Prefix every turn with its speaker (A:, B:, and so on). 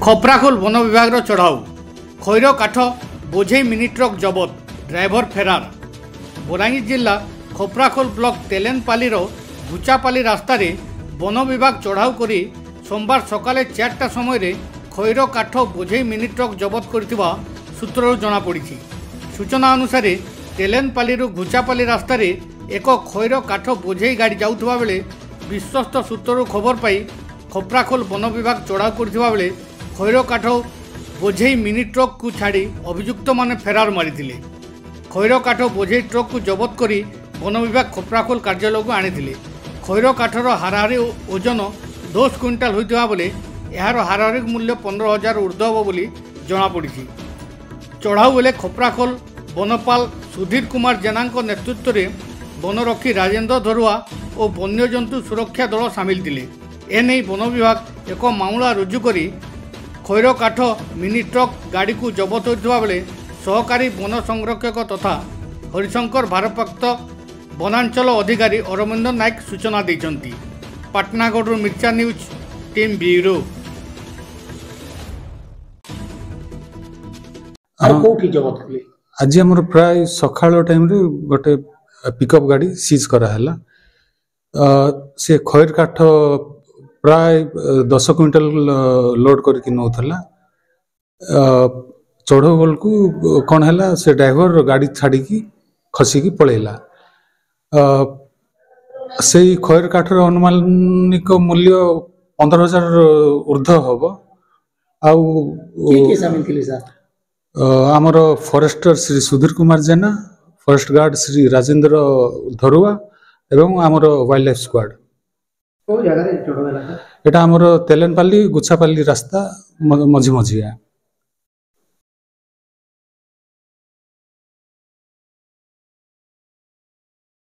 A: ଖପ୍ରାଖୋଲ ବନ ବିଭାଗର ଚଢ଼ାଉ ଖଇର କାଠ ବୋଝେଇ ମିନି ଟ୍ରକ୍ ଜବତ ଡ୍ରାଇଭର ଫେରାର। ବଲାଙ୍ଗୀର ଜିଲ୍ଲା ଖପ୍ରାଖୋଲ ବ୍ଲକ ତେଲେନପାଲିର ଘୁଚାପାଲି ରାସ୍ତାରେ ବନ ବିଭାଗ ଚଢ଼ାଉ କରି সোমবার সকালে 4টা সময়ে খৈর কাঠ বোঝেই মিনি ট্রক জবত করিଥିବା সূত্রରୁ জଣାপড়িছি। সূচনা অনুসারে তেলেনপালিରୁ ঘুচাপালি রাস্তায় এক খৈর কাঠ বোঝেই গাড়ি যাওয়া বেলে বিশ্বস্ত সূত্রରୁ খবর পাই খপ্রাখোল বন বিভাগ চড়াও করিଥିବା বেলে খৈর কাঠ বোঝেই মিনি ট্রক কু ছাড়ি অভিযুক্ত মানে ফেরার মারিଥିଲେ। খৈর কাঠ বোঝেই ট্রক কু জবত করে বন বিভাগ খপ্রাখোল কার্যালয়କୁ আনিଥିଲେ। খৈর কাঠর হারাহারি ওজন 10 কুইंटाल होता बेले यार हाराहारी मूल्य 15,000 ऊर्ध्व हम बोली जमापड़ी। चढ़ाऊ बेले खप्राखोल वनपाल सुधीर कुमार जेना नेतृत्व में वनरक्षी राजेन्द्र धरुआ और वन्यजंतु सुरक्षा दल सामिल थे। एने वन विभाग एक मामला रुजु कर खैर काठ मिनी ट्रक गाड़ी को जबत होता बेले सहकारी वन संरक्षक तथा हरिशंकर भारप्राप्त वनांचल अधिकारी अरविंद नायक सूचना देते। पाटनागढ़ मिर्चा न्यूज टीम ब्यूरो।
B: आज आम प्राय सका टाइम गोटे पिकअप गाड़ी सीज कराला। से खैर काठ प्राय 10 क्विंटाल लोड करके नौला। चढ़ो बेल को कौन है से ड्राइवर गाड़ी छाड़ी खसिकी पलैला। से खैर काठर अनुमानिक मूल्य 15,000 ऊर्ध्व हम। आमर फॉरेस्टर श्री सुधीर कुमार जेना, फॉरेस्ट गार्ड श्री राजेन्द्र धरुआ एवं आमर वाइल्ड लाइफ स्क्वाड। एटा आमर तेलेनपाली गुछापाली रास्ता मझी मझिया।